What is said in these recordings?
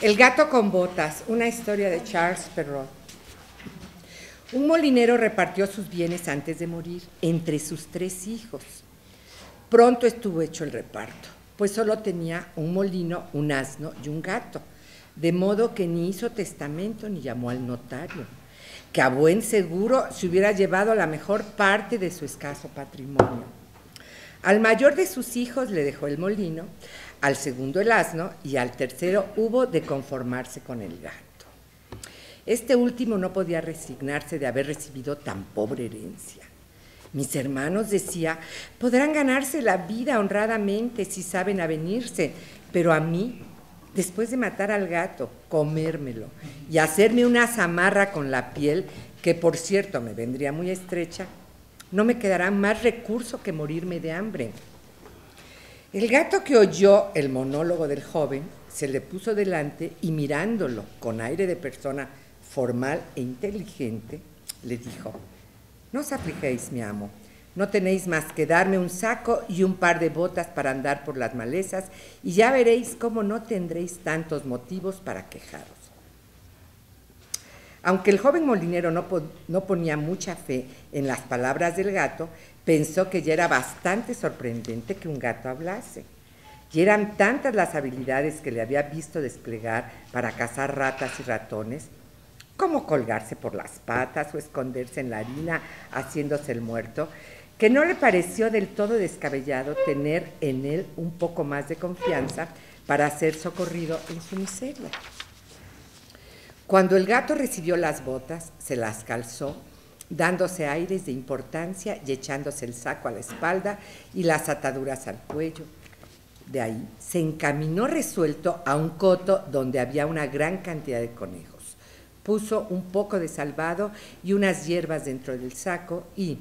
El gato con botas, una historia de Charles Perrault. Un molinero repartió sus bienes antes de morir entre sus 3 hijos. Pronto estuvo hecho el reparto, pues solo tenía un molino, un asno y un gato, de modo que ni hizo testamento ni llamó al notario, que a buen seguro se hubiera llevado la mejor parte de su escaso patrimonio. Al mayor de sus hijos le dejó el molino, al segundo el asno y al tercero hubo de conformarse con el gato. Este último no podía resignarse de haber recibido tan pobre herencia. Mis hermanos, decía, podrán ganarse la vida honradamente si saben avenirse, pero a mí, después de matar al gato, comérmelo y hacerme una zamarra con la piel, que por cierto me vendría muy estrecha, no me quedará más recurso que morirme de hambre. El gato, que oyó el monólogo del joven, se le puso delante y mirándolo con aire de persona formal e inteligente, le dijo: no os afligéis, mi amo, no tenéis más que darme un saco y un par de botas para andar por las malezas y ya veréis cómo no tendréis tantos motivos para quejaros. Aunque el joven molinero no ponía mucha fe en las palabras del gato, pensó que ya era bastante sorprendente que un gato hablase. Y eran tantas las habilidades que le había visto desplegar para cazar ratas y ratones, como colgarse por las patas o esconderse en la harina haciéndose el muerto, que no le pareció del todo descabellado tener en él un poco más de confianza para ser socorrido en su miseria. Cuando el gato recibió las botas, se las calzó, dándose aires de importancia y echándose el saco a la espalda y las ataduras al cuello. De ahí se encaminó resuelto a un coto donde había una gran cantidad de conejos. Puso un poco de salvado y unas hierbas dentro del saco y,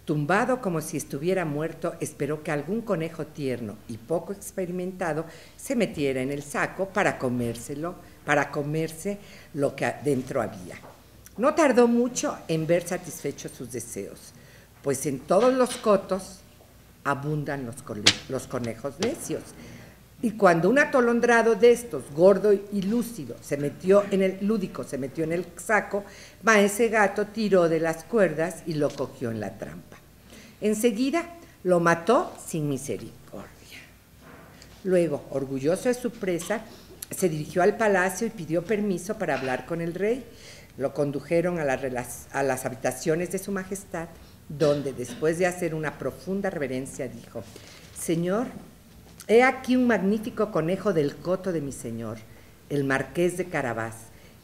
tumbado como si estuviera muerto, esperó que algún conejo tierno y poco experimentado se metiera en el saco para comerse lo que dentro había. No tardó mucho en ver satisfechos sus deseos, pues en todos los cotos abundan los conejos necios. Y cuando un atolondrado de estos, gordo y lúcido, se metió en el saco, ese gato tiró de las cuerdas y lo cogió en la trampa. Enseguida lo mató sin misericordia. Luego, orgulloso de su presa, se dirigió al palacio y pidió permiso para hablar con el rey. Lo condujeron a las habitaciones de su majestad, donde, después de hacer una profunda reverencia, dijo: Señor, he aquí un magnífico conejo del coto de mi señor, el marqués de Carabás,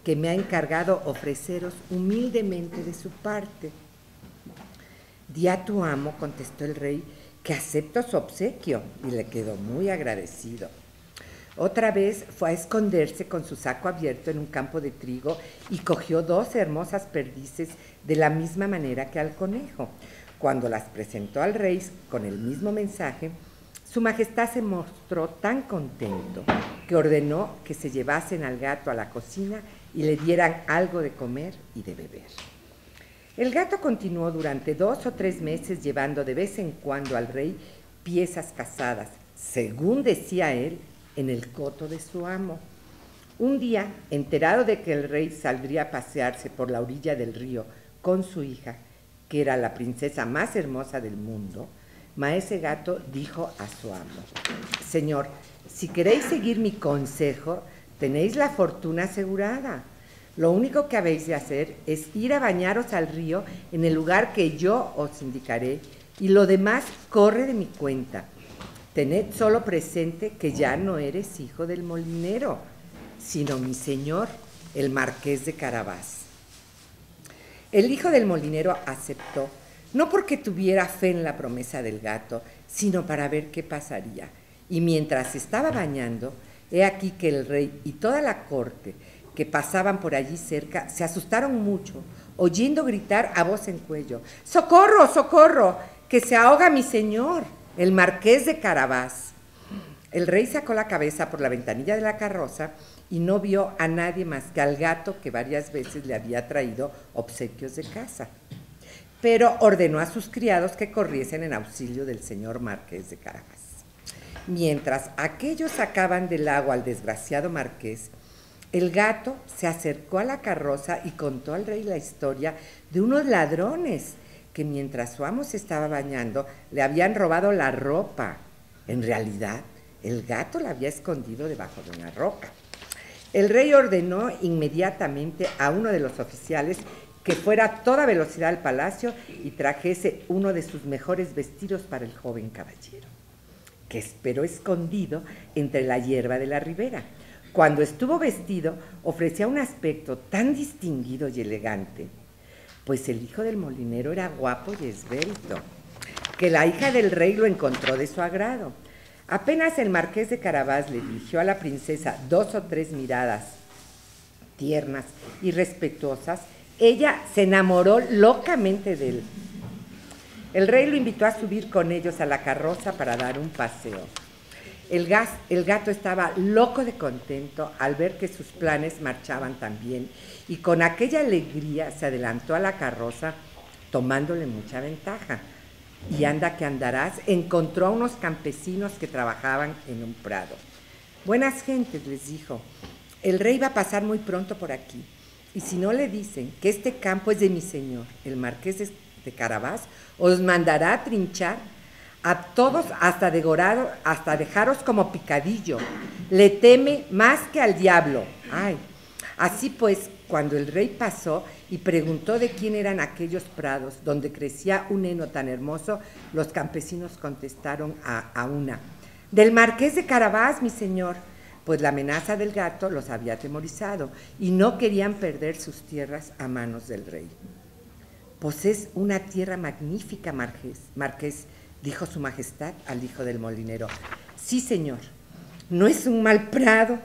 que me ha encargado ofreceros humildemente de su parte. Di a tu amo, contestó el rey, que acepto su obsequio, y le quedó muy agradecido. Otra vez fue a esconderse con su saco abierto en un campo de trigo y cogió 2 hermosas perdices de la misma manera que al conejo. Cuando las presentó al rey con el mismo mensaje, su majestad se mostró tan contento que ordenó que se llevasen al gato a la cocina y le dieran algo de comer y de beber. El gato continuó durante 2 o 3 meses llevando de vez en cuando al rey piezas cazadas, según decía él, en el coto de su amo. Un día, enterado de que el rey saldría a pasearse por la orilla del río con su hija, que era la princesa más hermosa del mundo, maese gato dijo a su amo: Señor, si queréis seguir mi consejo, tenéis la fortuna asegurada. Lo único que habéis de hacer es ir a bañaros al río en el lugar que yo os indicaré, y lo demás corre de mi cuenta. Tened solo presente que ya no eres hijo del molinero, sino mi señor, el marqués de Carabás. El hijo del molinero aceptó, no porque tuviera fe en la promesa del gato, sino para ver qué pasaría. Y mientras se estaba bañando, he aquí que el rey y toda la corte que pasaban por allí cerca se asustaron mucho, oyendo gritar a voz en cuello: ¡Socorro, socorro! ¡Que se ahoga mi señor, el marqués de Carabás! El rey sacó la cabeza por la ventanilla de la carroza y no vio a nadie más que al gato, que varias veces le había traído obsequios de casa. Pero ordenó a sus criados que corriesen en auxilio del señor marqués de Carabás. Mientras aquellos sacaban del agua al desgraciado marqués, El gato se acercó a la carroza y contó al rey la historia de unos ladrones que mientras su amo se estaba bañando le habían robado la ropa. En realidad, el gato la había escondido debajo de una roca. El rey ordenó inmediatamente a uno de los oficiales que fuera a toda velocidad al palacio y trajese uno de sus mejores vestidos para el joven caballero, que esperó escondido entre la hierba de la ribera. Cuando estuvo vestido, ofrecía un aspecto tan distinguido y elegante, pues el hijo del molinero era guapo y esbelto, que la hija del rey lo encontró de su agrado. Apenas el marqués de Carabás le dirigió a la princesa 2 o 3 miradas tiernas y respetuosas, ella se enamoró locamente de él. El rey lo invitó a subir con ellos a la carroza para dar un paseo. El gato estaba loco de contento al ver que sus planes marchaban tan bien y con aquella alegría se adelantó a la carroza tomándole mucha ventaja. Y anda que andarás, encontró a unos campesinos que trabajaban en un prado. Buenas gentes, les dijo, el rey va a pasar muy pronto por aquí, y si no le dicen que este campo es de mi señor, el marqués de Carabás, os mandará a trinchar a todos hasta dejaros como picadillo. Le teme más que al diablo. Ay, así pues, cuando el rey pasó y preguntó de quién eran aquellos prados donde crecía un heno tan hermoso, los campesinos contestaron a una: del marqués de Carabás, mi señor, pues la amenaza del gato los había atemorizado y no querían perder sus tierras a manos del rey. Pues es una tierra magnífica, marqués, dijo su majestad al hijo del molinero. Sí, señor, no es un mal prado,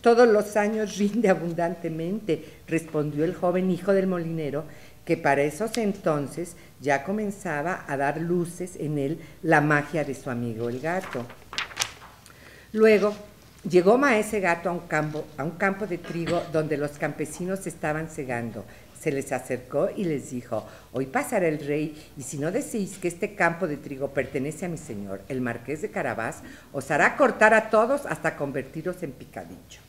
todos los años rinde abundantemente, respondió el joven hijo del molinero, que para esos entonces ya comenzaba a dar luces en él la magia de su amigo el gato. Luego llegó Maese Gato a un campo de trigo donde los campesinos estaban segando. Se les acercó y les dijo: hoy pasará el rey, y si no decís que este campo de trigo pertenece a mi señor, el marqués de Carabás, os hará cortar a todos hasta convertiros en picadillo.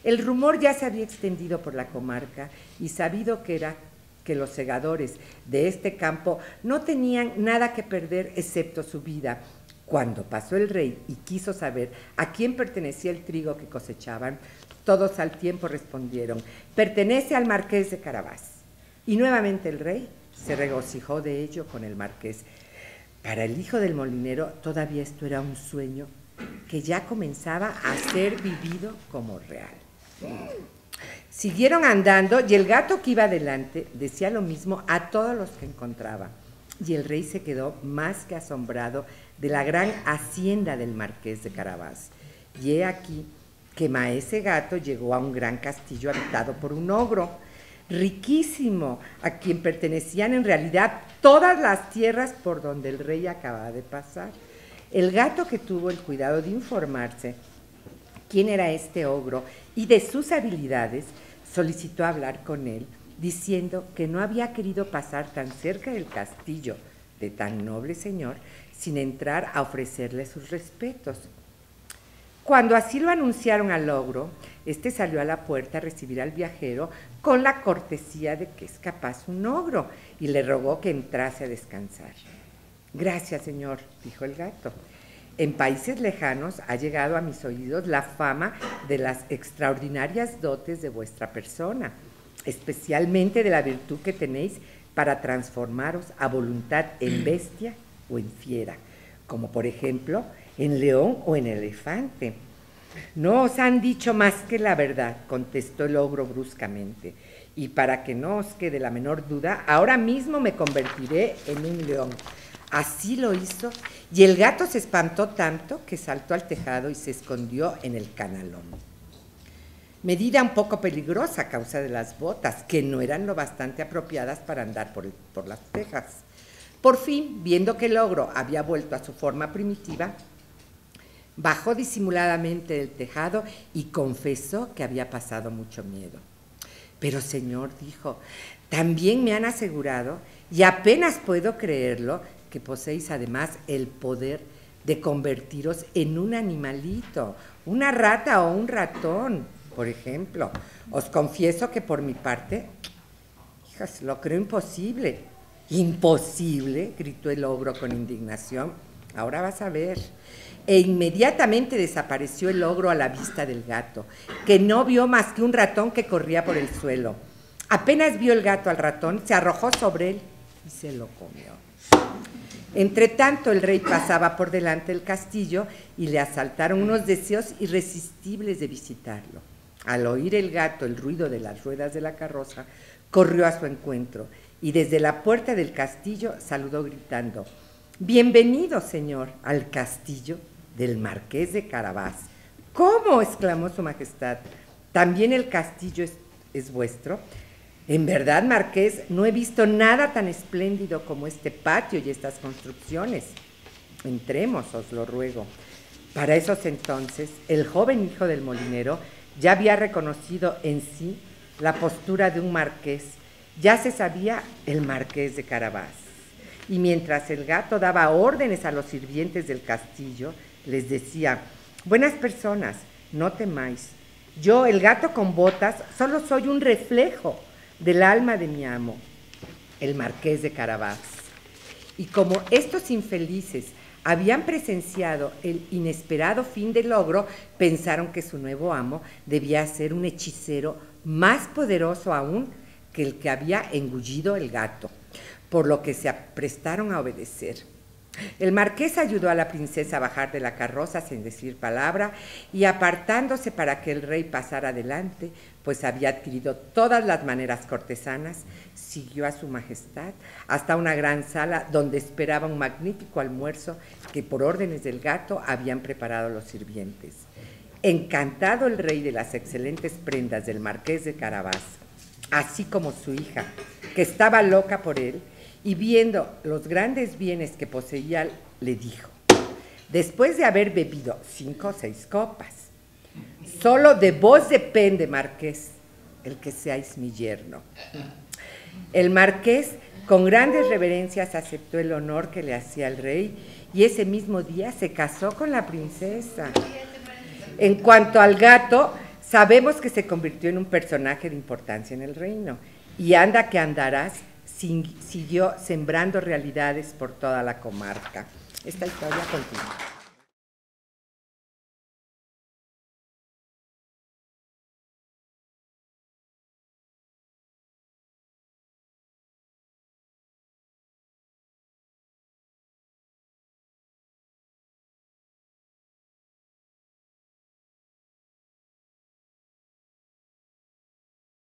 El rumor ya se había extendido por la comarca y sabido que los segadores de este campo no tenían nada que perder excepto su vida. Cuando pasó el rey y quiso saber a quién pertenecía el trigo que cosechaban, todos al tiempo respondieron: pertenece al marqués de Carabás. Y nuevamente el rey se regocijó de ello con el marqués. Para el hijo del molinero todavía esto era un sueño que ya comenzaba a ser vivido como real. Siguieron andando y el gato que iba adelante decía lo mismo a todos los que encontraba. Y el rey se quedó más que asombrado de la gran hacienda del marqués de Carabás. Y he aquí que Maese Gato llegó a un gran castillo habitado por un ogro, riquísimo, a quien pertenecían en realidad todas las tierras por donde el rey acababa de pasar. El gato, que tuvo el cuidado de informarse quién era este ogro y de sus habilidades, solicitó hablar con él, diciendo que no había querido pasar tan cerca del castillo de tan noble señor sin entrar a ofrecerle sus respetos. Cuando así lo anunciaron al ogro, este salió a la puerta a recibir al viajero con la cortesía de que es capaz un ogro y le rogó que entrase a descansar. Gracias, señor, dijo el gato. En países lejanos ha llegado a mis oídos la fama de las extraordinarias dotes de vuestra persona, especialmente de la virtud que tenéis para transformaros a voluntad en bestia o en fiera, como por ejemplo en león o en elefante. No os han dicho más que la verdad, contestó el ogro bruscamente, y para que no os quede la menor duda, ahora mismo me convertiré en un león. Así lo hizo, y el gato se espantó tanto que saltó al tejado y se escondió en el canalón. Medida un poco peligrosa a causa de las botas, que no eran lo bastante apropiadas para andar por las tejas. Por fin, viendo que el ogro había vuelto a su forma primitiva, bajó disimuladamente del tejado y confesó que había pasado mucho miedo. Pero, señor, dijo, también me han asegurado, y apenas puedo creerlo, que poseéis además el poder de convertiros en un animalito, una rata o un ratón. por ejemplo. Os confieso que por mi parte, hijas, lo creo imposible. ¿Imposible?, gritó el ogro con indignación. Ahora vas a ver. E inmediatamente desapareció el ogro a la vista del gato, que no vio más que un ratón que corría por el suelo. Apenas vio el gato al ratón, se arrojó sobre él y se lo comió. Entretanto, el rey pasaba por delante del castillo y le asaltaron unos deseos irresistibles de visitarlo. Al oír el gato el ruido de las ruedas de la carroza, corrió a su encuentro y desde la puerta del castillo saludó gritando: «Bienvenido, señor, al castillo del Marqués de Carabás». «¿Cómo?», exclamó su majestad. «¿También el castillo es vuestro?». «En verdad, marqués, no he visto nada tan espléndido como este patio y estas construcciones». «Entremos, os lo ruego». Para esos entonces, el joven hijo del molinero ya había reconocido en sí la postura de un marqués. Ya se sabía el Marqués de Carabás. Y mientras el gato daba órdenes a los sirvientes del castillo, les decía: «Buenas personas, no temáis. Yo, el gato con botas, solo soy un reflejo del alma de mi amo, el Marqués de Carabás». Y como estos infelices habían presenciado el inesperado fin del ogro, pensaron que su nuevo amo debía ser un hechicero más poderoso aún que el que había engullido el gato, por lo que se aprestaron a obedecer. El marqués ayudó a la princesa a bajar de la carroza sin decir palabra y apartándose para que el rey pasara adelante, pues había adquirido todas las maneras cortesanas, siguió a su majestad hasta una gran sala donde esperaba un magnífico almuerzo que por órdenes del gato habían preparado los sirvientes. Encantado el rey de las excelentes prendas del Marqués de Carabás, así como su hija, que estaba loca por él, y viendo los grandes bienes que poseía, le dijo, después de haber bebido 5 o 6 copas: «Solo de vos depende, marqués, el que seáis mi yerno». El marqués, con grandes reverencias, aceptó el honor que le hacía el rey y ese mismo día se casó con la princesa. En cuanto al gato, sabemos que se convirtió en un personaje de importancia en el reino, y anda que andarás, siguió sembrando realidades por toda la comarca. Esta historia continúa.